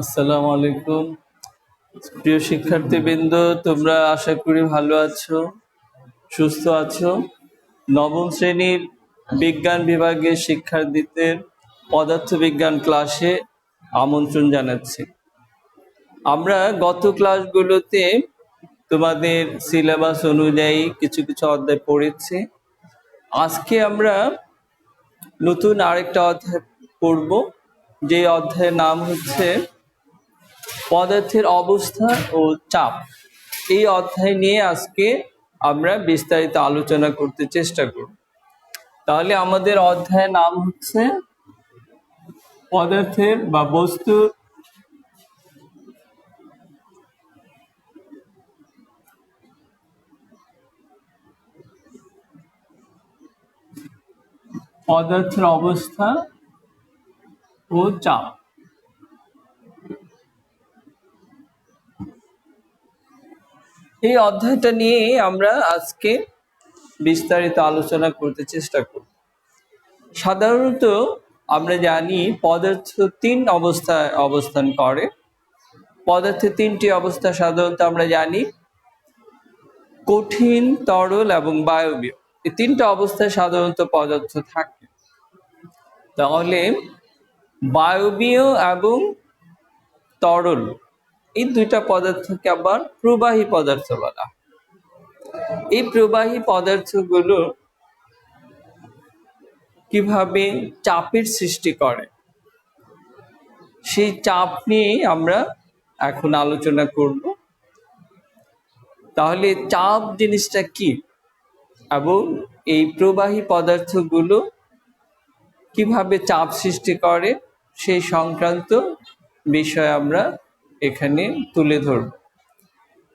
আসসালামু আলাইকুম। প্রিয় শিক্ষার্থীবৃন্দ, তোমরা আশা করি ভালো আছো, সুস্থ আছো। নবম শ্রেণীর বিজ্ঞান বিভাগের শিক্ষার্থীদের পদার্থবিজ্ঞান ক্লাসে আমন্ত্রণ জানাচ্ছি। আমরা গত ক্লাসগুলোতে তোমাদের সিলেবাস অনুযায়ী কিছু কিছু অধ্যায় পড়েছি। আজকে আমরা নতুন আরেকটা অধ্যায় পড়ব, যে অধ্যায়ের নাম হচ্ছে পদার্থের অবস্থা ও চাপ। এই অধ্যায় নিয়ে আজকে আমরা বিস্তারিত আলোচনা করতে চেষ্টা করব। তাহলে আমাদের অধ্যায়ের নাম হচ্ছে পদার্থের বা বস্তু পদার্থের অবস্থা ও চাপ। এই অধ্যায়টা নিয়ে আমরা আজকে বিস্তারিত আলোচনা করতে চেষ্টা করব। সাধারণত আমরা জানি পদার্থ তিন অবস্থায় অবস্থান করে। পদার্থের তিনটি অবস্থা সাধারণত আমরা জানি: কঠিন, তরল এবং বায়বীয়। এই তিনটা অবস্থায় সাধারণত পদার্থ থাকে। তাহলে বায়বীয় এবং তরল এই দুইটা পদার্থকে আবার প্রবাহী পদার্থ বলা। এই প্রবাহী পদার্থগুলো কিভাবে চাপের সৃষ্টি করে, সেই চাপ নিয়ে আমরা এখন আলোচনা করব। তাহলে চাপ জিনিসটা কি এবং এই প্রবাহী পদার্থগুলো কিভাবে চাপ সৃষ্টি করে সেই সংক্রান্ত বিষয় আমরা এখানে তুলে ধরব।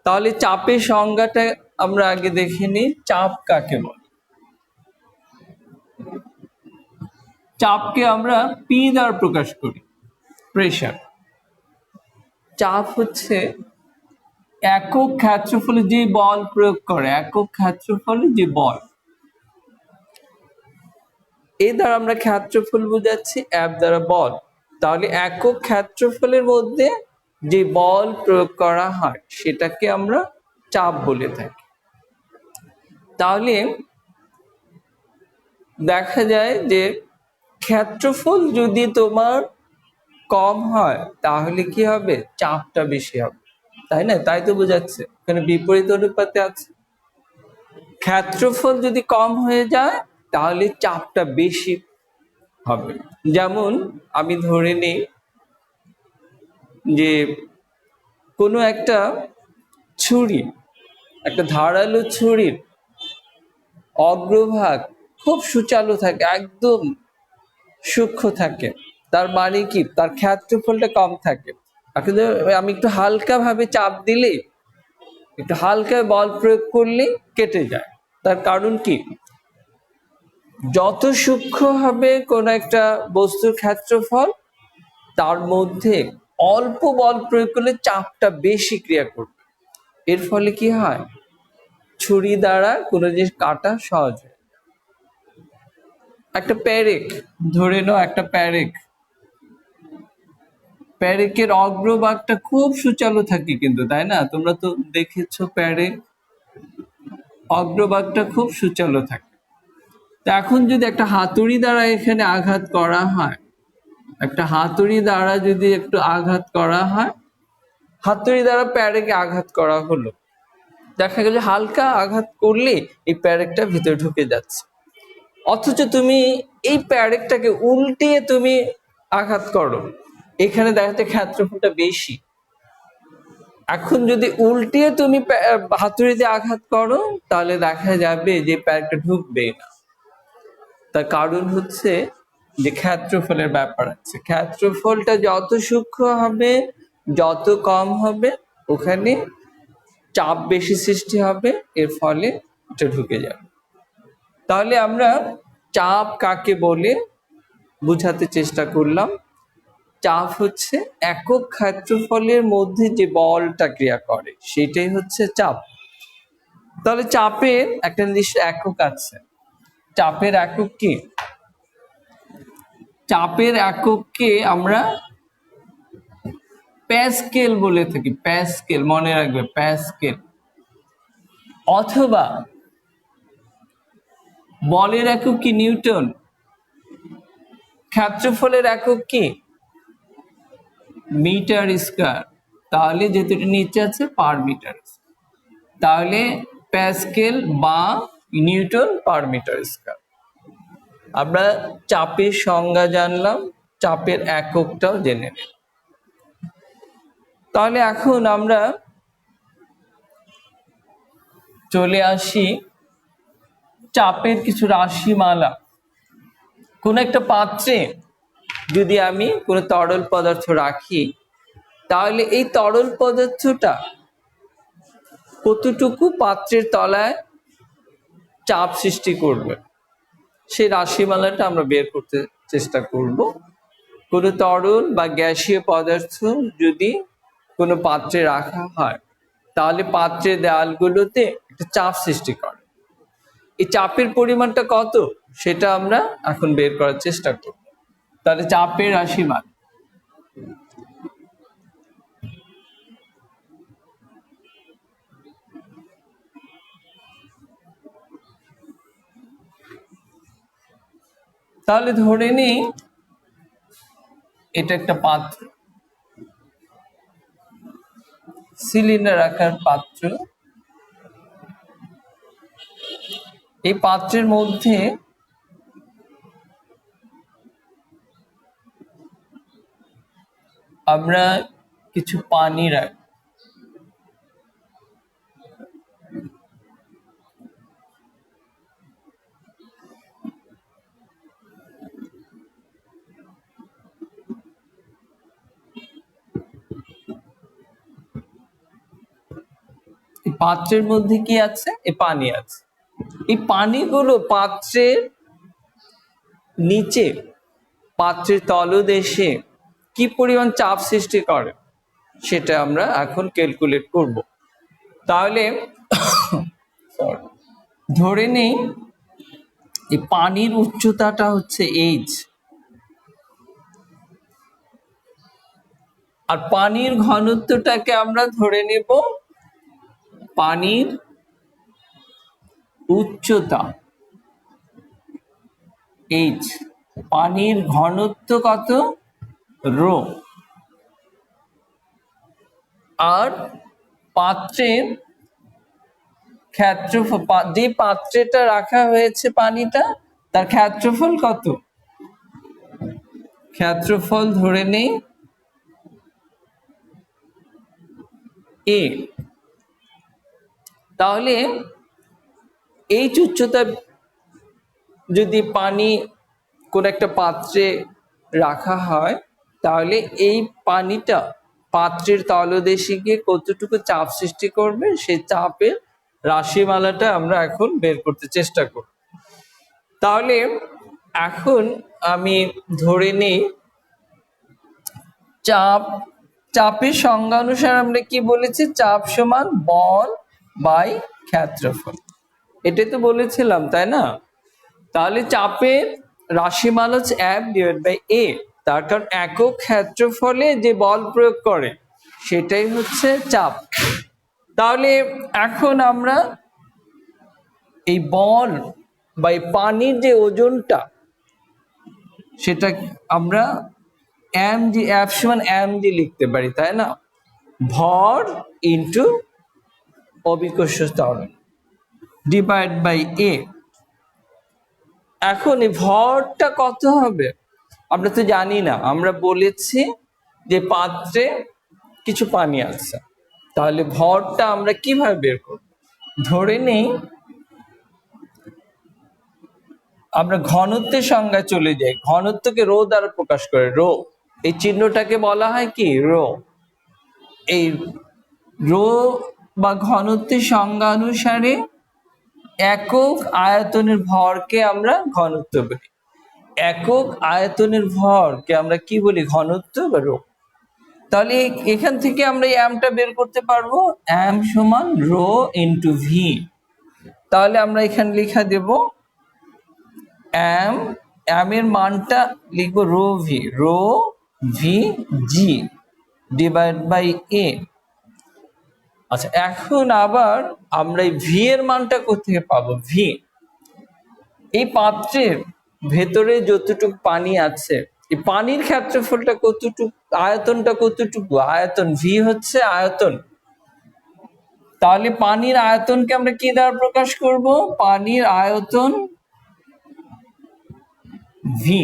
তাহলে চাপের সংজ্ঞাটা আমরা আগে দেখে নিই। চাপ কাকে বলে? চাপকে আমরা পি দ্বারা প্রকাশ করি, প্রেসার। চাপ হচ্ছে একক ক্ষেত্রফলে যে বল প্রয়োগ করে, একক ক্ষেত্রফলে যে বল, এই দ্বারা আমরা ক্ষেত্রফল বুঝাচ্ছি, এফ দ্বারা বল। তাহলে একক ক্ষেত্রফলের মধ্যে যে বল প্রয়োগ করা হয় সেটাকে আমরা চাপ বলে থাকি। তাহলে দেখা যায় যে ক্ষেত্রফল যদি তোমার কম হয় তাহলে কি হবে? চাপটা বেশি হবে, তাই না? তাই তো বোঝাচ্ছে, এখানে বিপরীত অনুপাতে আছে। ক্ষেত্রফল যদি কম হয়ে যায় তাহলে চাপটা বেশি হবে। যেমন আমি ধরে নিই যে কোনো একটা ছুরি, একটা ধারালো ছুরির অগ্রভাগ খুব সুচালু থাকে, একদম সূক্ষ্ম থাকে। তার মানে কি? তার ক্ষেত্রফলটা কম থাকে। কিন্তু আমি একটু হালকা ভাবে চাপ দিলে, একটু হালকা বল প্রয়োগ করলে কেটে যায়। তার কারণ কি? যত সূক্ষ্ম হবে কোন একটা বস্তুর ক্ষেত্রফল, তার মধ্যে অল্প বল প্রয়োগ করলে চাপটা বেশি ক্রিয়া করবে। এর ফলে কি হয়? ছুরি দ্বারা কোনো জিনিস কাটা সহজ হয়। একটা প্যারেক ধরে নাও, একটা প্যারেকের অগ্রভাগটা খুব সুচালু থাকে কিন্তু, তাই না? তোমরা তো দেখেছো প্যারেক অগ্রভাগটা খুব সুচালু থাকে। এখন যদি একটা হাতুড়ি দ্বারা এখানে আঘাত করা হয়, একটা হাতুড়ি দ্বারা যদি একটু আঘাত করা হয়, হাতুড়ি দ্বারা প্যারেকে আঘাত করা হলো, দেখা গেল হালকা আঘাত করলে এই প্যারেকটা ভিতরে ঢুকে যাচ্ছে। অথচ তুমি এই প্যারেকটাকে উল্টিয়ে তুমি আঘাত করো, এখানে দেখা যাচ্ছে ক্ষেত্রফলটা বেশি। এখন যদি উল্টিয়ে তুমি হাতুড়ি দিয়ে আঘাত করো তাহলে দেখা যাবে যে প্যারেকটা ঢুকবে না। তার কারণ হচ্ছে যে ক্ষেত্রফলের ব্যাপার আছে। ক্ষেত্রফলটা যত সূক্ষ্ম হবে, যত কম হবে, ওখানে চাপ বেশি সৃষ্টি হবে, এর ফলে এটা ঢুকে যাবে। তাহলে আমরা চাপ কাকে বলে বুঝাতে চেষ্টা করলাম। চাপ হচ্ছে একক ক্ষেত্রফলের মধ্যে যে বলটা ক্রিয়া করে সেটাই হচ্ছে চাপ। তাহলে চাপের একটা নির্দিষ্ট একক আছে। চাপের একক কি? চাপের এককে আমরা প্যাসকেল বলে থাকি, প্যাসকেল মনে রাখবে, প্যাসকেল। অথবা বলের একক কি? নিউটন। ক্ষেত্রফলের একক কি? Metre square. তাহলে যেহেতু নিচে আছে পার মিটার, তাহলে প্যাসকেল বা নিউটন পার মিটার স্কয়ার। আমরা চাপের সংজ্ঞা জানলাম, চাপের এককটাও জেনে নিলাম। তাহলে এখন আমরা চলে আসি চাপের কিছু রাশিমালা। কোন একটা পাত্রে যদি আমি কোনো তরল পদার্থ রাখি, তাহলে এই তরল পদার্থটা কতটুকু পাত্রের তলায় চাপ সৃষ্টি করবে, সেই রাশিমালাটা আমরা বের করতে চেষ্টা করব। কোনো তরল বা গ্যাসীয় পদার্থ যদি কোনো পাত্রে রাখা হয়, তাহলে পাত্রের দেয়ালগুলোতে একটা চাপ সৃষ্টি করে। এই চাপের পরিমাণটা কত, সেটা আমরা এখন বের করার চেষ্টা করব। তাহলে চাপের রাশিমালা, তাহলে ধরে নিই এটা একটা পাত্র, সিলিন্ডার আকার পাত্র। এই পাত্রের মধ্যে আমরা কিছু পানি রাখি। এই পাত্রের মধ্যে কি আছে? এই পানি আছে। এই পানিগুলো পাত্রের নিচে, পাত্রের তলদেশে কি পরিমাণ চাপ সৃষ্টি করে, সেটা আমরা এখন ক্যালকুলেট করব। তাহলে ধরে নেই এই পানির উচ্চতাটা হচ্ছে এইচ, আর পানির ঘনত্বটাকে আমরা ধরে নেব পানির উচ্চতা এইচ, পানির ঘনত্ব কত? রো। আর পাত্রের ক্ষেত্রফল, যে পাত্রেটা রাখা হয়েছে পানিটা, তার ক্ষেত্রফল কত? ক্ষেত্রফল ধরে নেই এ। তাহলে এই উচ্চতা যদি পানি কোন একটা পাত্রে রাখা হয়, তাহলে এই পানিটা পাত্রের তলদেশে গিয়ে কতটুকু চাপ সৃষ্টি করবে, সেই চাপের রাশিমালাটা আমরা এখন বের করতে চেষ্টা করব। তাহলে এখন আমি ধরে নিই চাপ, চাপের সংজ্ঞা অনুসারে আমরা কি বলেছি? চাপ সমান বল বাই ক্ষেত্রফল, এটাই তো বলেছিলাম, তাই না? তাহলে চাপের রাশিমালা হচ্ছে F ডিভাইড বাই A, তার কারণ একক ক্ষেত্রফলে যে বল প্রয়োগ করে সেটাই হচ্ছে চাপ। তাহলে এখন আমরা এই বল বা পানির যে ওজনটা, সেটা আমরা mg, F সমান mg লিখতে পারি, তাই না? ভর ইন্টু অভিকর্ষ ত্বরণ ডিভাইড বাই A। এখন এই ভরটা কত হবে আমরা তো জানি না, আমরা বলেছি যে পাত্রে কিছু পানি আছে, তাহলে ভরটা আমরা কিভাবে বের করব? ধরে নেই আমরা ঘনত্বের সংজ্ঞায় চলে যাই। ঘনত্বকে রো দ্বারা প্রকাশ করে, রো, এই চিহ্নটাকে বলা হয় কি? রো। এই রো বা ঘনত্বের সংজ্ঞা অনুসারে একক আয়তনের ভরকে আমরা ঘনত্ব বলি, একক আয়তনের ভরকে আমরা কি বলি? ঘনত্ব বা রো। তাহলে এখান থেকে আমরা এই এমটা বের করতে পারবো, এম সমান রো ইন্টু ভি। তাহলে আমরা এখানে লিখা দেব এম, এম এর মানটা লিখবো rho V, rho V g divide by A. আচ্ছা, এখন আবার আমরা এই ভি এর মানটা কোথেকে পাবো? ভি, এই পাত্রের ভেতরে যতটুকু পানি আছে, এই পানির ক্ষেত্রফলটা কতটুকু, আয়তনটা কতটুকু? আয়তন, ভি হচ্ছে আয়তন। তাহলে পানির আয়তনকে আমরা কি দ্বারা প্রকাশ করব? পানির আয়তন ভি।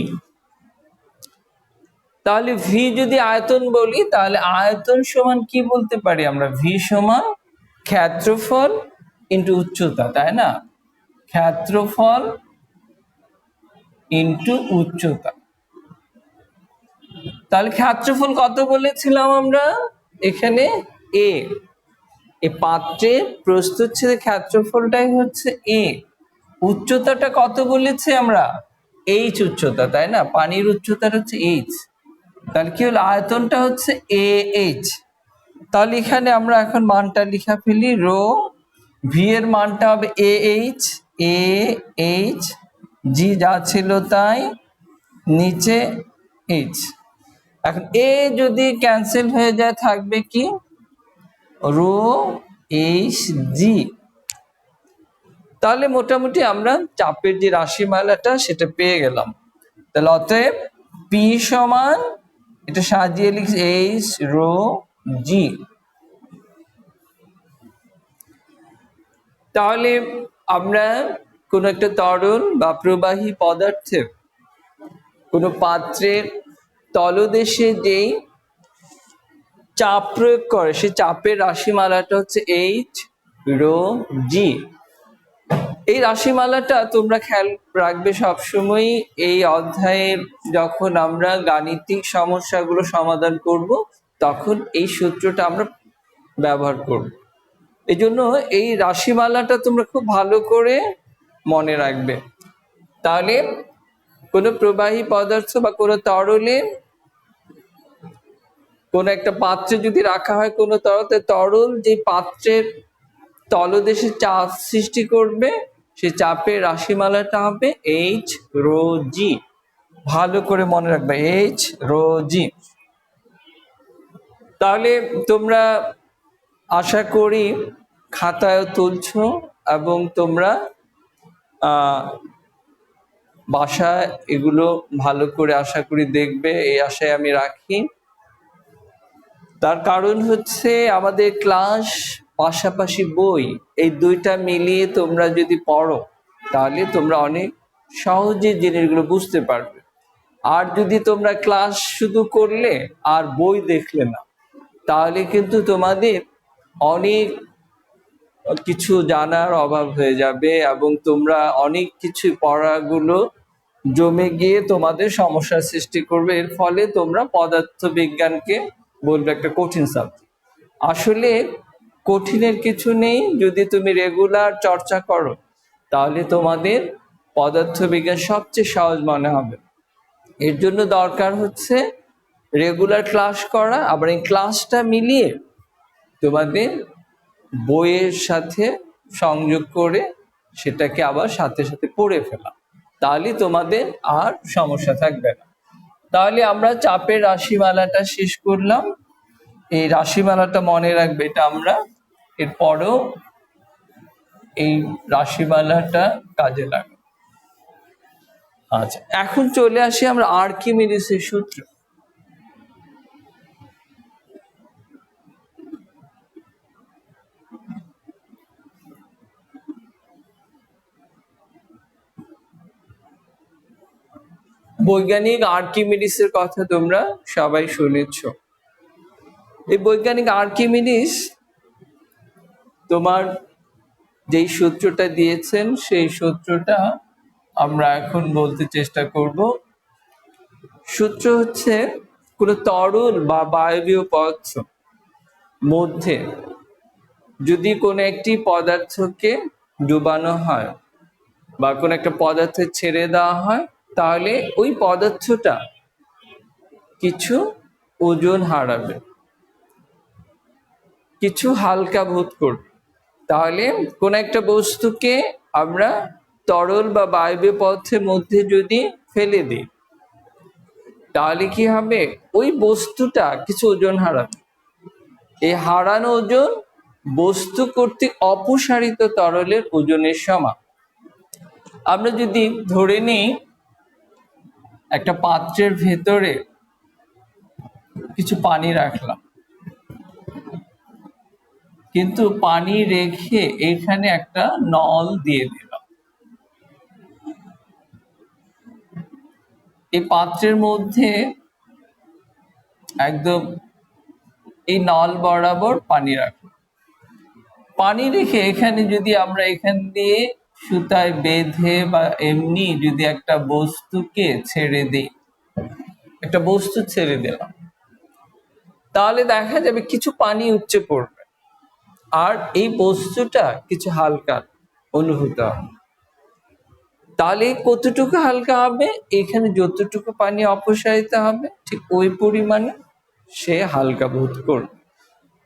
তাহলে ভি যদি আয়তন বলি, তাহলে আয়তন সমান কি বলতে পারি আমরা? ভি সমান ক্ষেত্রফল ইন্টু উচ্চতা, তাই না? ক্ষেত্রফল ইন্টু উচ্চতা। তাহলে ক্ষেত্রফল কত বলেছিলাম আমরা? এখানে এ, এই পাত্রের প্রস্থচ্ছেদের ক্ষেত্রফলটাই হচ্ছে এ। উচ্চতাটা কত বলেছি আমরা? এইচ উচ্চতা, তাই না? পানির উচ্চতাটা হচ্ছে এইচ। তাহলে কি হলো? আয়তনটা হচ্ছে এ এইচ। তাহলে এখানে আমরা এখন মানটা লিখা ফেলি, রো ভি এর মানটা হবে এ এইচ, জি যা ছিল তাই, নিচে এইচ। এখন এ যদি ক্যান্সেল হয়ে যায় থাকবে কি? Rho H G. তাহলে মোটামুটি আমরা চাপের যে রাশিমালাটা সেটা পেয়ে গেলাম। তাহলে অতএব পি সমান, এটা সাজিয়ে লিখছি, এইচ রো জি। তাহলে আমরা কোন একটা তরল বা প্রবাহী পদার্থে কোনো পাত্রের তলদেশে যেই চাপ প্রয়োগ করে, সেই চাপের রাশিমালাটা হচ্ছে এইচ রো জি। এই রাশিমালাটা তোমরা খেয়াল রাখবে সবসময় এই অধ্যায়ের, যখন আমরা গাণিতিক সমস্যাগুলো সমাধান করব তখন এই সূত্রটা আমরা ব্যবহার করব। এই জন্য এই রাশিমালাটা তোমরা খুব ভালো করে মনে রাখবে। তাহলে কোনো প্রবাহী পদার্থ বা কোনো তরলে, কোনো একটা পাত্রে যদি রাখা হয় কোনো তরল, তরল যে পাত্রের তলদেশে চাপ সৃষ্টি করবে, সেই চাপের রাশিমালাটা হবে এইচ রো জি। ভালো করে মনে রাখবে, এইচ রো জি। তাহলে তোমরা আশা করি খাতায় তুলছো এবং তোমরা বাসায় এগুলো ভালো করে আশা করি দেখবে, এই আশায় আমি রাখি। তার কারণ হচ্ছে আমাদের ক্লাস পাশাপাশি বই, এই দুইটা মিলিয়ে তোমরা যদি পড়ো তাহলে তোমরা অনেক সহজে জিনিসগুলো বুঝতে পারবে। আর যদি তোমরা ক্লাস শুধু করলে আর বই দেখলে না, তাহলে কিন্তু তোমাদের অনেক কিছু জানার অভাব হয়ে যাবে এবং তোমরা অনেক কিছু পড়াগুলো জমে গিয়ে তোমাদের সমস্যার সৃষ্টি করবে। এর ফলে তোমরা পদার্থ বিজ্ঞানকে বলবে একটা কঠিন সাবজেক্ট। আসলে কঠিনের কিছু নেই, যদি তুমি রেগুলার চর্চা করো তাহলে তোমাদের পদার্থ বিজ্ঞান সবচেয়ে সহজ মনে হবে। এর জন্য দরকার হচ্ছে রেগুলার ক্লাস করা, আবার এই ক্লাসটা মিলিয়ে তোমাদের বইয়ের সাথে সংযোগ করে সেটাকে আবার সাথে সাথে পড়ে ফেলা, তাহলে তোমাদের আর সমস্যা থাকবে না। তাহলে আমরা চাপের রাশিমালাটা শেষ করলাম। এই রাশিমালাটা মনে রাখবে, এটা আমরা এরপরও এই রাশিমালাটা কাজে লাগাবো। আচ্ছা, এখন চলে আসি আমরা আর্কিমিডিসের সূত্র। বৈজ্ঞানিক আর্কিমিডিসের কথা তোমরা সবাই শুনেছ। এই বৈজ্ঞানিক আর্কিমিডিস তোমার যেই সূত্রটা দিয়েছেন সেই সূত্রটা আমরা এখন বলতে চেষ্টা করব। সূত্র হচ্ছে, কোনো তরল বা বায়বীয় পদার্থ মধ্যে যদি কোনো একটি পদার্থকে ডুবানো হয় বা কোনো একটা পদার্থ ছেড়ে দেওয়া হয়, তাহলে ওই পদার্থটা কিছু ওজন হারাবে, কিছু হালকা বোধ করবে। তাহলে কোন একটা বস্তুকে আমরা তরল বা বায়বীয় পদার্থের মধ্যে যদি ফেলে দিই, তাহলে কি হবে, ওই বস্তুটা কিছু ওজন হারাবে। এই হারানো ওজন বস্তু কর্তৃক অপসারিত তরলের ওজনের সমান। আমরা যদি ধরে নিই একটা পাত্রের ভেতরে কিছু পানি রাখলাম, কিন্তু পানি রেখে এখানে একটা নল দিয়ে দিলাম। এই পাত্রের মধ্যে একদম এই নল বরাবর পানি রাখলাম। পানি রেখে এখানে যদি আমরা এখান দিয়ে সুতায় বেঁধে বা এমনি যদি একটা বস্তুকে ছেড়ে দিই, একটা বস্তু ছেড়ে দিলাম, তাহলে দেখা যাবে কিছু পানি উপচে পড়বে আর এই বস্তুটা কিছু হালকা অনুভূত হবে। তাহলে কতটুকু হালকা হবে, এখানে যতটুকু পানি অপসারিত হবে ঠিক ওই পরিমাণে সে হালকা বোধ করবে।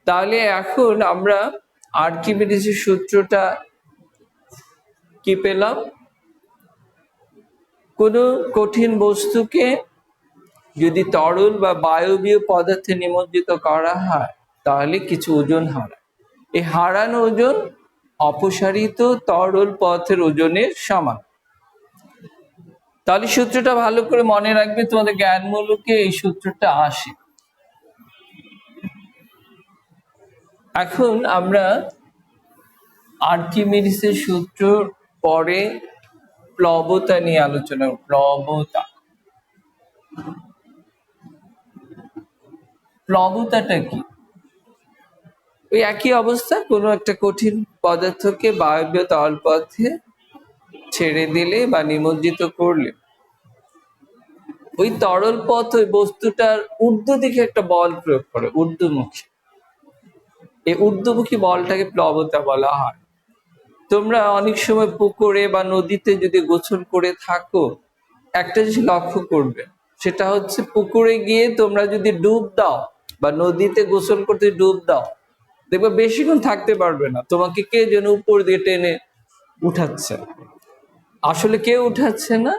তাহলে এখন আমরা আর্কিমিডিসের সূত্রটা কি পেলাম, কোনো কঠিন বস্তুকে যদি তরল বা বায়বীয় পদার্থে নিমজ্জিত করা হয় তাহলে কিছু ওজন হারায়। এই হারানো ওজন অপসারিত তরল পদার্থের ওজনের সমান। তাহলে সূত্রটা ভালো করে মনে রাখবে, তোমাদের জ্ঞানমূলকে এই সূত্রটা আসে। এখন আমরা আর্কিমিডিসের সূত্র পরে প্লবতা নিয়ে আলোচনা করব। প্লবতাটা কি? ওই একই অবস্থা, কোনো একটা কঠিন পদার্থকে বায়বীয় তরল পথে ছেড়ে দিলে বা নিমজ্জিত করলে ওই তরল পথ ওই বস্তুটার ঊর্ধ্ব দিকে একটা বল প্রয়োগ করে, ঊর্ধ্বমুখী। এই ঊর্ধ্বমুখী বলটাকে প্লবতা বলা হয়। তোমরা অনেক সময় পুকুরে বা নদীতে যদি গোসল করে থাকো, একটা জিনিস লক্ষ্য করবে, সেটা হচ্ছে পুকুরে গিয়ে তোমরা যদি ডুব দাও বা নদীতে গোসল করতে ডুব দাও, দেখবে বেশিক্ষণ থাকতে পারবে না, তোমাকে কে যেন উপর দিয়ে টেনে উঠাচ্ছে। আসলে কেউ উঠাচ্ছে না,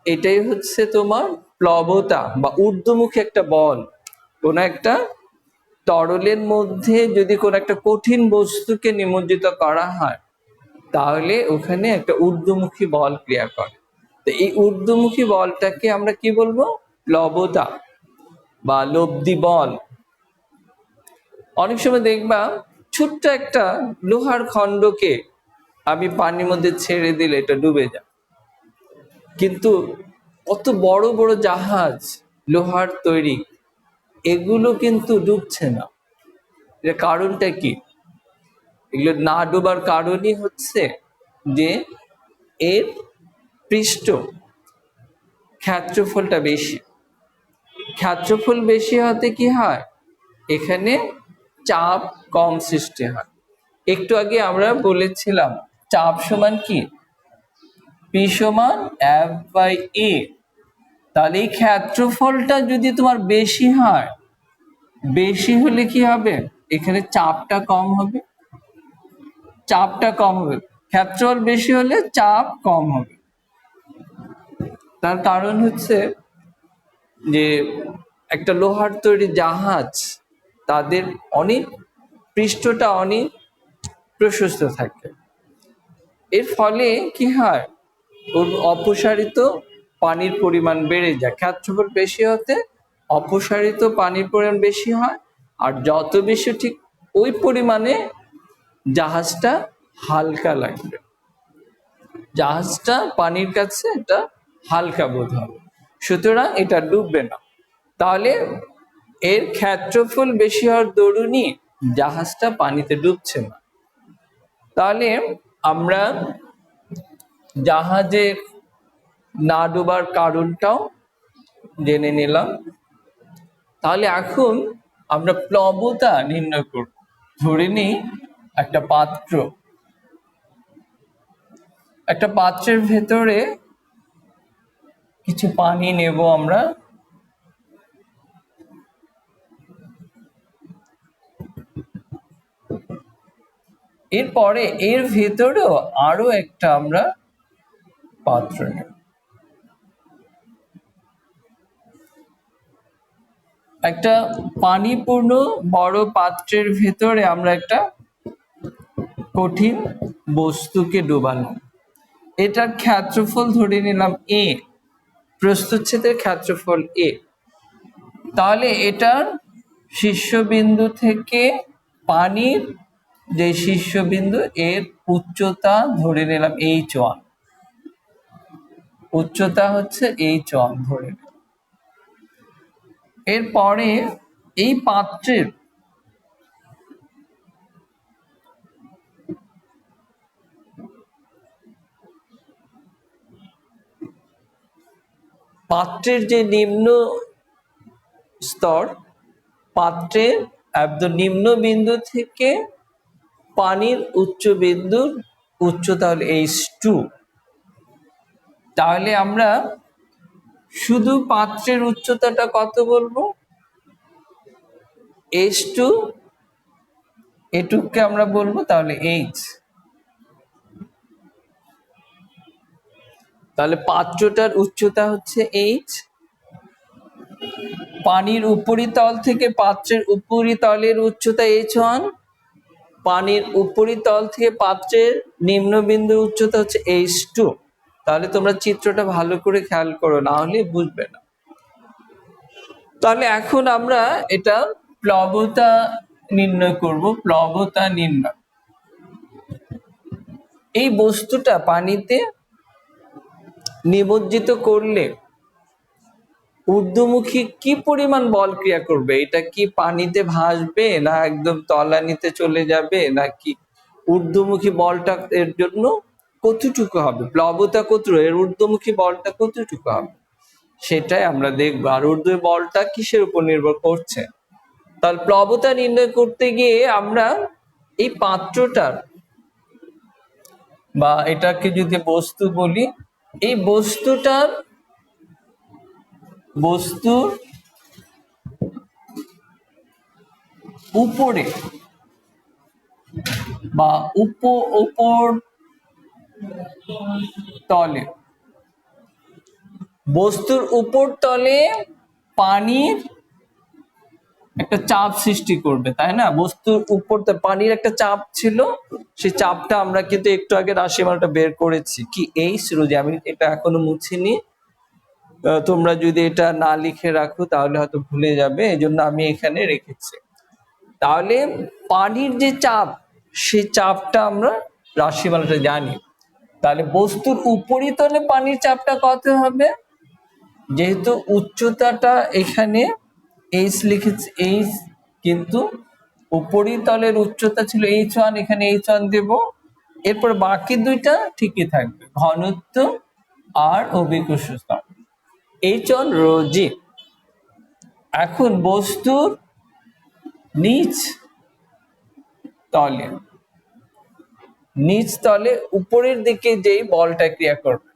এটাই হচ্ছে তোমার প্লবতা বা ঊর্ধ্বমুখী একটা বল। কোন একটা তরলের মধ্যে যদি কোন একটা কঠিন বস্তুকে নিমজ্জিত করা হয় তাহলে ওখানে একটা ঊর্ধ্বমুখী বল ক্রিয়া করে। তো এই ঊর্ধ্বমুখী বলটাকে আমরা কি বলবো, প্লবতা বা লব্ধি বল। অনেক সময় দেখবা ছোট্ট একটা লোহার খণ্ডকে আমি পানির মধ্যে ছেড়ে দিলে এটা ডুবে যায়, কিন্তু কত বড় বড় জাহাজ লোহার তৈরি, এগুলো কিন্তু ডুবছে না। এর কারণটা কি? এগুলো না ডোবার কারণই হচ্ছে যে এর পৃষ্ঠ ক্ষেত্রফলটা বেশি। ক্ষেত্রফল বেশি হতে কি হয়, এখানে চাপ কম সৃষ্টি হয়। একটু আগে আমরা বলেছিলাম চাপ সমান কি, পি সমান এফ বাই এ। তাহলে এই ক্ষেত্রফলটা যদি তোমার বেশি হয়, বেশি হলে কি হবে, এখানে চাপটা কম হবে, চাপটা কম হবে, ক্ষেত্রফল বেশি হলে চাপ কম হবে। তার কারণ হচ্ছে যে একটা লোহার তৈরি জাহাজ, তাদের অনেক পৃষ্ঠটা অনেক প্রশস্ত থাকে। এর ফলে কি হয়, ওর অপসারিত পানির পরিমাণ বেড়ে যায়। ক্ষেত্রফল বেশি হতে অপসারিত পানির পরিমাণ বেশি হয়, আর যত বেশি ঠিক ওই পরিমাণে জাহাজটা হালকা লাগবে, জাহাজটা পানির কাছে এটা হালকা বোধ হবে, সুতরাং এটা ডুববে না। তাহলে এর ক্ষেত্রফল বেশি হওয়ার দরুনই জাহাজটা পানিতে ডুবছে না। তাহলে আমরা জাহাজের না ডুবার কারণটাও জেনে নিলাম। তাহলে এখন আমরা প্লবতা নির্ণয় করব। ধরে নিই একটা পাত্র, একটা পাত্রের ভেতরে কিছু পানি নেব আমরা, এরপরে এর ভেতরেও আরো একটা আমরা পাত্র নেব। একটা পানিপূর্ণ বড় পাত্রের ভেতরে আমরা একটা কঠিন বস্তুকে ডুবালাম। এটার ক্ষেত্রফল ধরে নিলাম এ, প্রস্থচ্ছেদের ক্ষেত্রফল এ। তাহলে এটার শীর্ষবিন্দু থেকে পানির যে শীর্ষবিন্দু এর উচ্চতা ধরে নিলাম h1, উচ্চতা হচ্ছে h1 ধরে নিলাম। এরপরে এই পাত্রের যে নিম্ন স্তর, পাত্রের একদম নিম্ন বিন্দু থেকে পানির উচ্চ বিন্দুর উচ্চতা হল h2। তাহলে আমরা শুধু পাত্রের উচ্চতাটা কত বলবো? h2, এটুককে আমরা বলবো তাহলে h। তাহলে পাত্রটার উচ্চতা হচ্ছে h। পানির উপরিতল থেকে পাত্রের উপরিতলের উচ্চতা h1, পানির উপরিতল থেকে পাত্রের নিম্নবিন্দু উচ্চতা হচ্ছে h2। তাহলে তোমরা চিত্রটা ভালো করে খেয়াল করো, না হলে বুঝবে না। তাহলে এখন আমরা এটা প্লবতা নির্ণয় করব। প্লবতা নির্ণয়, এই বস্তুটা পানিতে নিমজ্জিত করলে ঊর্ধ্বমুখী কি পরিমাণ বল ক্রিয়া করবে? এটা কি পানিতে ভাসবে, না একদম তলানিতে চলে যাবে, নাকি ঊর্ধ্বমুখী বলটা এর জন্য কতটুকু হবে? প্লবতা কতটুকু, এর ঊর্ধ্বমুখী বলটা কতটুকু হবে সেটাই আমরা দেখবো। আর ঊর্ধ্ব বলটা কিসের উপর নির্ভর করছে? তাহলে প্লবতা নির্ণয় করতে গিয়ে আমরা এই পাত্রটার, বা এটাকে যদি বস্তু বলি, এই বস্তুর উপরে বা উপর তলে, বস্তুর উপর তলে পানির একটা চাপ সৃষ্টি করবে, তাই না? বস্তুর উপর পানির একটা চাপ ছিল, সেই চাপটা আমরা কিন্তু একটু আগে রাশিমালাটা বের করেছি কি এইচ রো। আমি এটা এখনো মুছিনি, তোমরা যদি এটা না লিখে রাখো তাহলে হয়তো ভুলে যাবে, এই জন্য আমি এখানে রেখেছি। তাহলে পানির যে চাপ, সেই চাপটা আমরা রাশিমালাটা জানি। তাহলে বস্তুর উপরিতলে পানির চাপটা কত হবে? যেহেতু উচ্চতাটা এখানে এইচ লিখেছি এইচ, কিন্তু উপরিতলের উচ্চতা ছিল h1, এখানে h1 দেব। এরপর বাকি দুইটা ঠিকই থাকবে, ঘনত্ব আর অভিকর্ষ স্তর h1 রো জি। এখন বস্তুর নিচ তলে উপরের দিকে যেই বলটা ক্রিয়া করবে,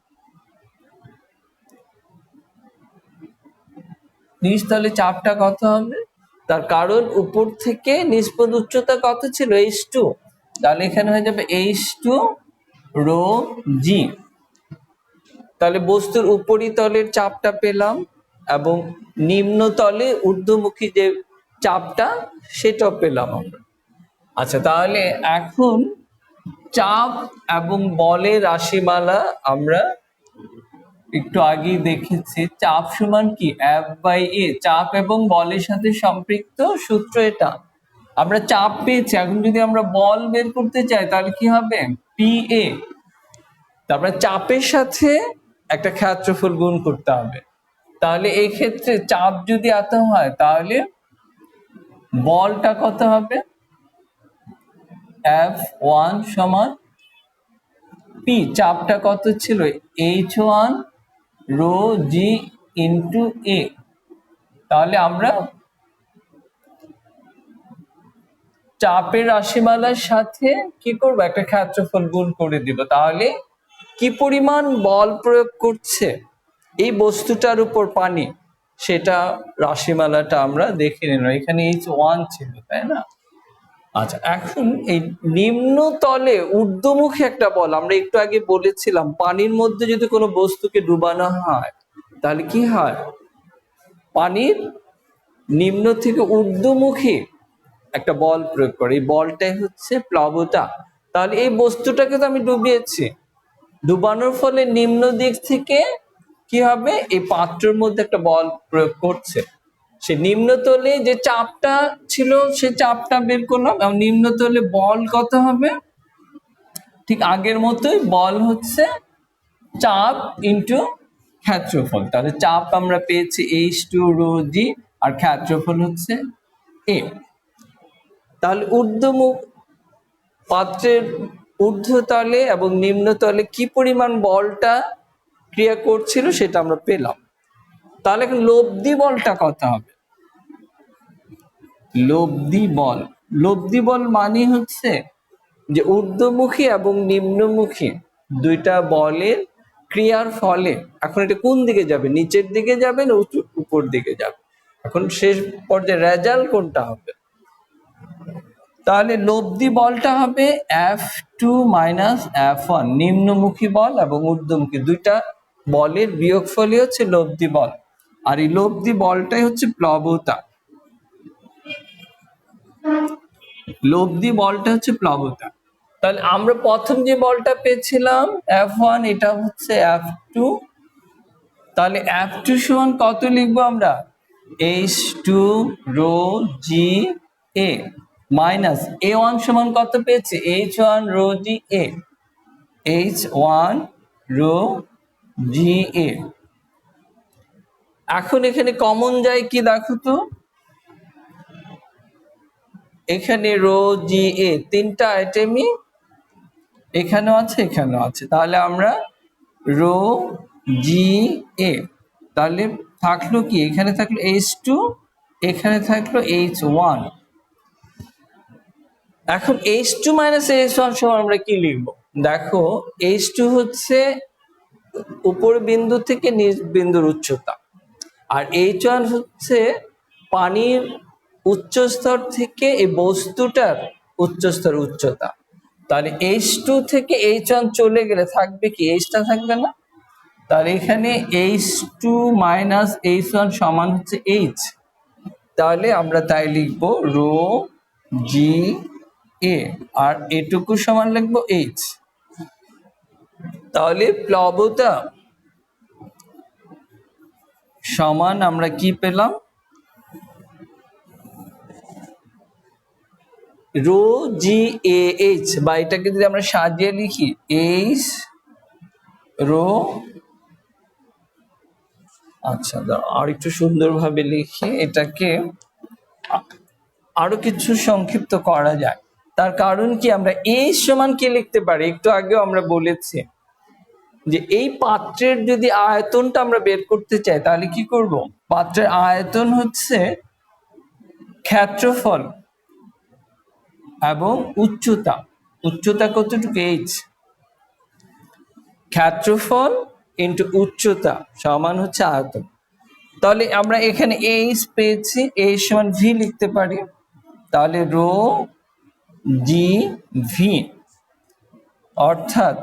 নিচ তলে চাপটা কত হবে? তার কারণ উপর থেকে নিচ পর্যন্ত উচ্চতা কত ছিল? h2। তাহলে এখানে হয়ে যাবে h2 রো জি। তাহলে বস্তুর উপরিতলের চাপটা পেলাম, এবং নিম্নতলে ঊর্ধ্বমুখী যে চাপটা সেটাও পেলাম আমরা। আচ্ছা, তাহলে এখন চাপ এবং বলের রাশিমালা আমরা একটু আগেই দেখেছি। চাপ সমান কি? F/A। চাপ এবং বলের সাথে সম্পৃক্ত সূত্র এটা। আমরা চাপ পেয়েছি, এখন যদি আমরা বল বের করতে চাই তাহলে কি হবে? PA। তারপরে চাপের সাথে একটা ক্ষেত্রফল গুণ করতে হবে। তাহলে এই ক্ষেত্রে চাপ যদি এত হয় তাহলে বলটা কত হবে? F1 সমান P। চাপটা কত ছিল? h1 rho G into A। তাহলে আমরা চাপের রাশিমালার সাথে কি করব? একটা ক্ষেত্রফল গুণ করে দিব। তাহলে কি পরিমাণ বল প্রয়োগ করছে এই বস্তুটার উপর পানি, সেটা রাশিমালাটা আমরা দেখে নিলাম। এখানে h1 ছিল, তাই না? আচ্ছা, এখন এই নিম্ন তলে ঊর্ধ্বমুখী একটা বল, আমরা একটু আগে বলেছিলাম পানির মধ্যে যদি কোনো বস্তুকে ডুবানো হয় তাহলে কি হয়? পানির নিম্ন থেকে ঊর্ধ্বমুখী একটা বল প্রয়োগ করে, এই বলটাই হচ্ছে প্লবতা। তাহলে এই বস্তুটাকে তো আমি ডুবিয়েছি, ডুবানোর ফলে নিম্ন দিক থেকে কি হবে, এই পাত্রের মধ্যে একটা বল প্রয়োগ করছে। সে নিম্নতলে যে চাপটা ছিল সে চাপটা বের করলাম, এবং নিম্নতলে বল কত হবে, ঠিক আগের মতোই বল হচ্ছে চাপ ইন্টু ক্ষেত্রফল। তাহলে চাপ আমরা পেয়েছি h2ρg আর ক্ষেত্রফল হচ্ছে a। তাহলে ঊর্ধ্বমুখ পাত্রের ঊর্ধ্বতলে এবং নিম্নতলে কি পরিমাণ বলটা ক্রিয়া করছিল সেটা আমরা পেলাম। তাহলে লব্ধি বলটা কত হবে? লব্ধি বল মানে হচ্ছে যে ঊর্ধ্বমুখী এবং নিম্নমুখী দুইটা বলের ক্রিয়ার ফলে এখন এটা কোন দিকে যাবে, নিচের দিকে যাবে না উপর দিকে যাবে, এখন শেষ পর্যায়ে রেজাল্ট কোনটা হবে। তাহলে লব্ধি বলটা হবে F2 - F1, নিম্নমুখী বল এবং ঊর্ধ্বমুখী দুইটা বলের বিয়োগফলই হচ্ছে লব্ধি বল, আর এই লব্ধি বলটাই হচ্ছে প্লবতা। লব্ধি বলটা হচ্ছে প্লবতা। তাহলে আমরা প্রথম যে বলটা পেয়েছিলাম F1, এটা হচ্ছে F2। তাহলে F2 সমান কত লিখবো আমরা, h2ρga মাইনাস A1 সমান কত পেয়েছি, h1ρga, h1ρga। এখন এখানে কমন যায় কি দেখো তো, এখানে ρga তিনটা আইটেমই এখানেও আছে এখানেও আছে, তাহলে আমরা ρga, তাহলে থাকলো কি, এখানে থাকলো h2, এখানে থাকলো h1। এখন h2 - h1 সমান আমরা কি লিখবো, দেখো h2 হচ্ছে উপর বিন্দু থেকে নিচ বিন্দুর উচ্চতা, আর h1 হচ্ছে পানির উচ্চস্তর থেকে এই বস্তুটার উচ্চস্তর উচ্চতা। তাহলে h2 থেকে h1 চলে গেলে থাকবে কি, h টা থাকবে না। তাহলে এখানে h2 - h1 সমান হচ্ছে h, তাহলে আমরা তাই লিখবো ρga, আর এটুকু সমান লিখবো h। তাহলে প্লবতা সমান আমরা কি পেলাম, ρgAh, বা এটাকে যদি আমরা সাজিয়ে লিখি h রো, আচ্ছা আর একটু সুন্দরভাবে লিখি, এটাকে আরো কিছু সংক্ষিপ্ত করা যায়। তার কারণ কি, আমরা h সমান কি লিখতে পারি, একটু আগেও আমরা বলেছি যে এই পাত্রের যদি আয়তনটা আমরা বের করতে চাই তাহলে কি করব, পাত্রের আয়তন হচ্ছে ক্ষেত্রফল এবং উচ্চতা, উচ্চতা কতটুকু h, ক্ষেত্রফল ইন্টু উচ্চতা সমান হচ্ছে আয়তন। তাহলে আমরা এখানে h পেয়েছি, h সমান v লিখতে পারি, তাহলে ρgv, অর্থাৎ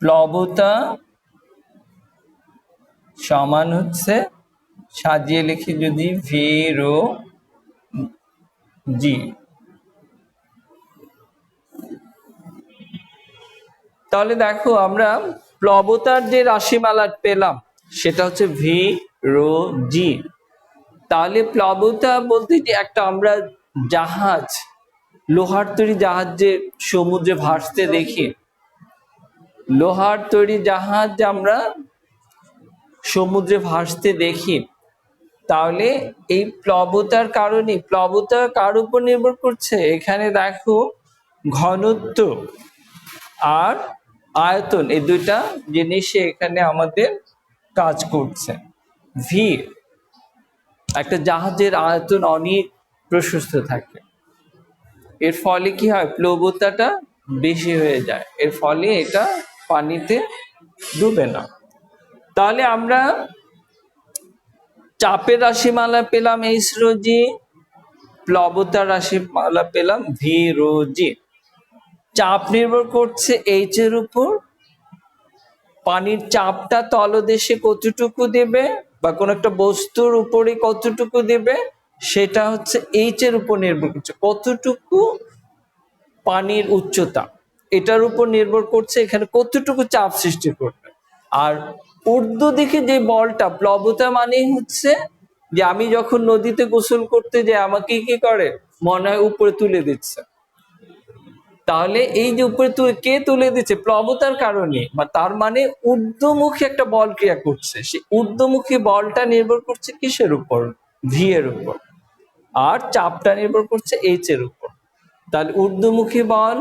প্লবতা সমান হচ্ছে, সাজিয়ে লিখি যদি, v রো জি। তাহলে দেখো আমরা প্লবতার যে রাশিমালা পেলাম সেটা হচ্ছে v রো জি। তাহলে প্লবতা বলতে যে একটা আমরা জাহাজ, লোহার তৈরি জাহাজ যে সমুদ্রে ভাসতে দেখি, লোহার তৈরি জাহাজ আমরা সমুদ্রে ভাসতে দেখি, তাহলে এই প্লবতার কারণে, প্লবতা কার উপর নির্ভর করছে, এখানে দেখো ঘনত্ব আর আয়তন, এই দুইটা জিনিসে এখানে আমাদের কাজ করছে। ভি, একটা জাহাজের আয়তন অনেক প্রশস্ত থাকে, এর ফলে কি হয়, প্লবতাটা বেশি হয়ে যায়, এর ফলে এটা পানিতে ডুবে না। তাহলে আমরা চাপের রাশিমালা পেলাম h রো জি, প্লবতার রাশিমালা পেলাম v রো জি। চাপ নির্ভর করছে h এর উপর, পানির চাপটা তলদেশে কতটুকু দেবে, বা কোন একটা বস্তুর উপরে কতটুকু দেবে সেটা হচ্ছে এইচ এর উপর নির্ভর করছে, কতটুকু পানির উচ্চতা এটার উপর নির্ভর করছে এখানে কতটুকু চাপ সৃষ্টি করবে। আর ঊর্ধ্ব দিকে যে বলটা, প্লবতা মানেই হচ্ছে যে আমি যখন নদীতে গোসল করতে যাই আমাকে কি করে মনে হয় উপরে তুলে দিচ্ছে। তাহলে এই যে উপরে কে তুলে দিচ্ছে? প্লবতার কারণে। তার মানে ঊর্ধ্বমুখী একটা বল ক্রিয়া করছে, সেই ঊর্ধ্বমুখী বলটা নির্ভর করছে কিসের উপর? ভি এর উপর। আর চাপটা নির্ভর করছে এইচ এর উপর। তাহলে ঊর্ধ্বমুখী বল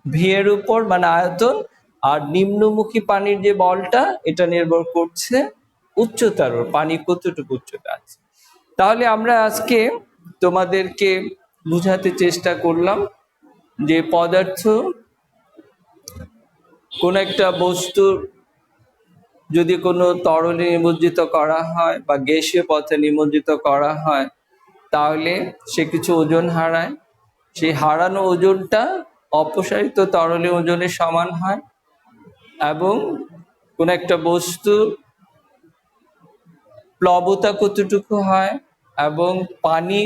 ভি এর উপর মানে আয়তন, আর নিম্নমুখী পানির যে বলটা এটা নির্ভর করছে উচ্চতার উপর, পানি কতটুকু উচ্চতা আছে। তাহলে আমরা আজকে তোমাদেরকে বুঝাতে চেষ্টা করলাম যে পদার্থ কোন একটা বস্তুর যদি কোনো তরলে নিমজ্জিত করা হয় বা গ্যাসীয় পথে নিমজ্জিত করা হয় তাহলে সে কিছু ওজন হারায়, সেই হারানো ওজনটা অপসারিত তরলের ওজনের সমান হয়। এবং কোন একটা বস্তু প্লবতা কতটুকু হয় এবং পানি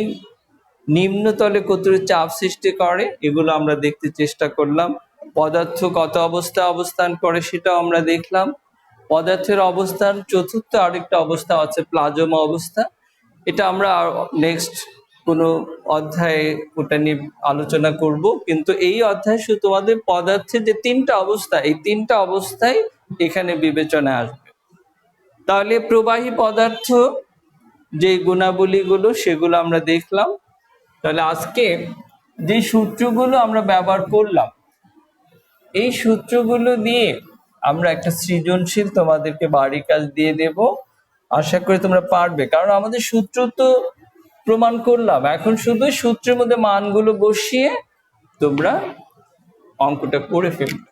নিম্নতলে কতটুকু চাপ সৃষ্টি করে এগুলো আমরা দেখতে চেষ্টা করলাম। পদার্থ কত অবস্থা অবস্থান করে সেটাও আমরা দেখলাম। পদার্থের অবস্থান চতুর্থ আরেকটা অবস্থা আছে প্লাজমা অবস্থা, এটা আমরা নেক্সট কোনো অধ্যায়ে ওটা নিয়ে আলোচনা করব। কিন্তু এই অধ্যায়ে শুধু তোমাদের পদার্থের যে তিনটা অবস্থা এই তিনটা অবস্থায় এখানে বিবেচনায় আসবে। তাহলে প্রবাহী পদার্থ যে গুণাবলীগুলো সেগুলো আমরা দেখলাম। তাহলে আজকে যে সূত্রগুলো আমরা ব্যবহার করলাম এই সূত্রগুলো দিয়ে আমরা একটা সৃজনশীল তোমাদেরকে বাড়ির কাজ দিয়ে দেব, আশা করি তোমরা পারবে। কারণ আমাদের সূত্র তো প্রমাণ করলাম, এখন শুধু সূত্রের মধ্যে মানগুলো বসিয়ে তোমরা অঙ্কটা করে ফেলবে।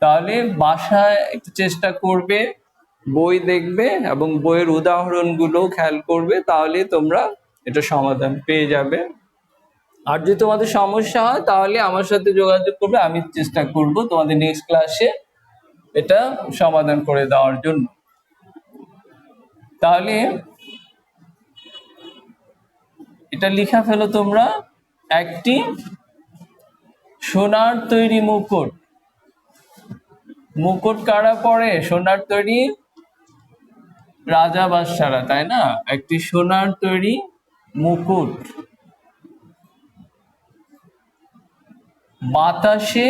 তাহলে বাসায় একটু চেষ্টা করবে, বই দেখবে এবং বইয়ের উদাহরণগুলো খেয়াল করবে, তাহলে তোমরা এটা সমাধান পেয়ে যাবে। আর যদি তোমাদের সমস্যা হয় তাহলে আমার সাথে যোগাযোগ করবে, আমি চেষ্টা করব তোমাদের নেক্সট ক্লাসে এটা সমাধান করে দেওয়ার জন্য। তাহলে এটা লিখা ফেলো তোমরা, একটি সোনার তৈরি মুকুট, মুকুট কারা পরে? সোনার তৈরি রাজা বাদশারা, তাই না? একটি সোনার তৈরি মুকুট বাতাসে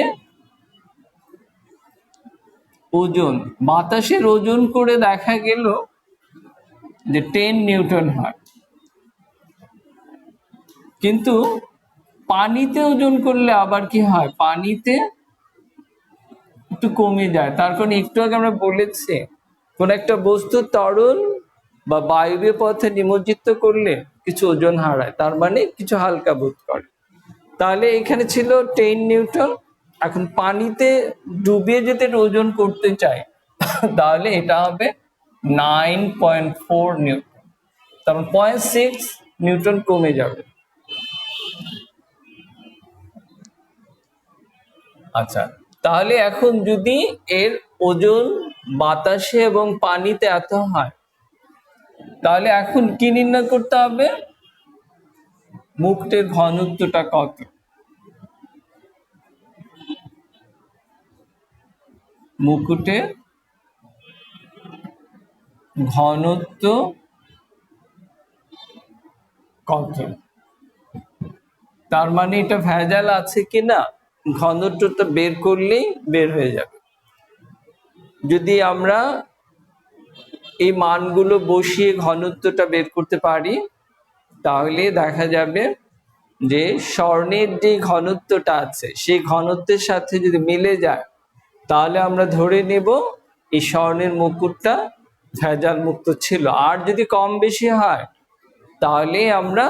ওজন, বাতাসের ওজন করে দেখা গেল যে 10 নিউটন হয়, কিন্তু পানিতে ওজন করলে আবার কি হয়? পানিতে একটু কমে যায়। তার কারণ একটু আগে আমরা বলেছি কোন একটা বস্তু তরল বা বায়বীয় পথে নিমজ্জিত করলে কিছু ওজন হারায়, তার মানে কিছু হালকা বোধ করে। তাহলে এখানে ছিল 10 নিউটন, এখন পানিতে ডুবিয়ে যদি ওজন করতে চাই তাহলে এটা হবে 9.4 নিউটন, তার 0.6 নিউটন কমে যাবে। আচ্ছা, তাহলে এখন যদি এর ওজন বাতাসে এবং পানিতে এত হয় তাহলে এখন কি নির্ণয় করতে হবে? মুকুটের ঘনত্বটা কত? মুকুটের ঘনত্ব কত? তার মানে এটা ভেজাল আছে কিনা ঘনত্বটা বের করলেই বের হয়ে যাবে। যদি আমরা এই মানগুলো বসিয়ে ঘনত্বটা বের করতে পারি তাহলে দেখা যাবে যে স্বর্ণের যে ঘনত্বটা আছে সেই ঘনত্বের সাথে যদি মিলে যায় তাহলে আমরা ধরে নেব এই স্বর্ণের মুকুটটা ভেজাল মুক্ত ছিল। আর যদি কম বেশি হয় তাহলে আমরা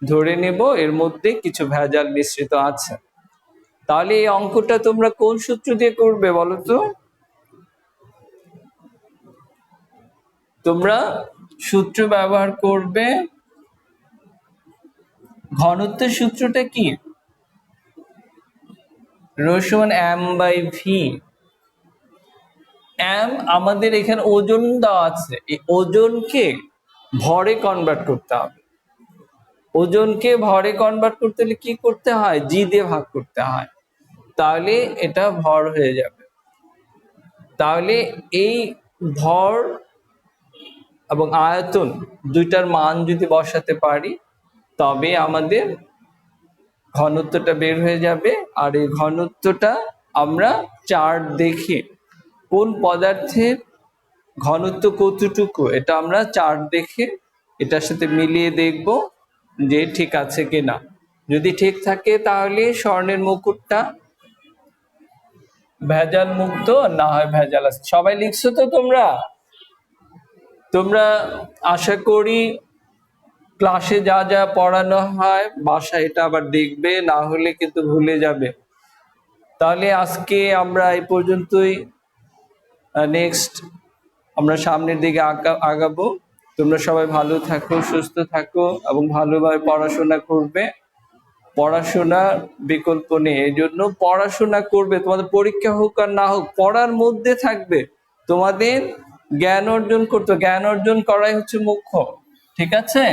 ধরে নেব এর মধ্যে কিছু ভেজাল মিশ্রিত আছে। তাহলে এই অঙ্কটা তোমরা কোন সূত্র দিয়ে করবে বলো তো? তোমরা সূত্র ব্যবহার করবে, ঘনত্বের সূত্রটা কি? রো সমান m/v। এম আমাদের এখানে ওজন দেওয়া আছে, এই ওজনকে ভরে কনভার্ট করতে হবে। ওজনকে ভরে কনভার্ট করতে হলে কি করতে হয়? জি দিয়ে ভাগ করতে হয়, তাহলে এটা ভর হয়ে যাবে। তাহলে এই ভর এবং আয়তন দুইটার মান যদি বসাতে পারি তবে আমাদের ঘনত্বটা বের হয়ে যাবে। আর এই ঘনত্বটা আমরা চার্ট দেখে কোন পদার্থের ঘনত্ব কতটুকু এটা আমরা চার্ট দেখে এটার সাথে মিলিয়ে দেখব যে ঠিক আছে কিনা। যদি ঠিক থাকে তাহলে স্বর্ণের মুকুটটা ভেজাল মুক্ত, না হয় ভেজাল আছে। সবাই লিখছো তো তোমরা? তোমরা আশা করি ক্লাসে যা যা পড়ানো হয় বাসায় এটা আবার দেখবে, না হলে কিন্তু ভুলে যাবে। তাহলে আজকে আমরা এই পর্যন্তই, নেক্সট আমরা সামনের দিকে আগাবো। তোমরা সবাই ভালো থাকো, সুস্থ থাকো এবং ভালোভাবে পড়াশোনা করবে। পড়াশোনার বিকল্প নেই, এই জন্য পড়াশোনা করবে। তোমাদের পরীক্ষা হোক আর না হোক পড়ার মধ্যে থাকবে, তোমাদের জ্ঞান অর্জন করতে, জ্ঞান অর্জন করাই হচ্ছে মুখ্য। ঠিক আছে,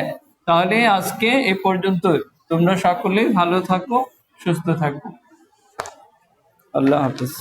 তাহলে আজকে এ পর্যন্ত। তোমরা সকলে ভালো থাকো, সুস্থ থাকো। আল্লাহ হাফিজ।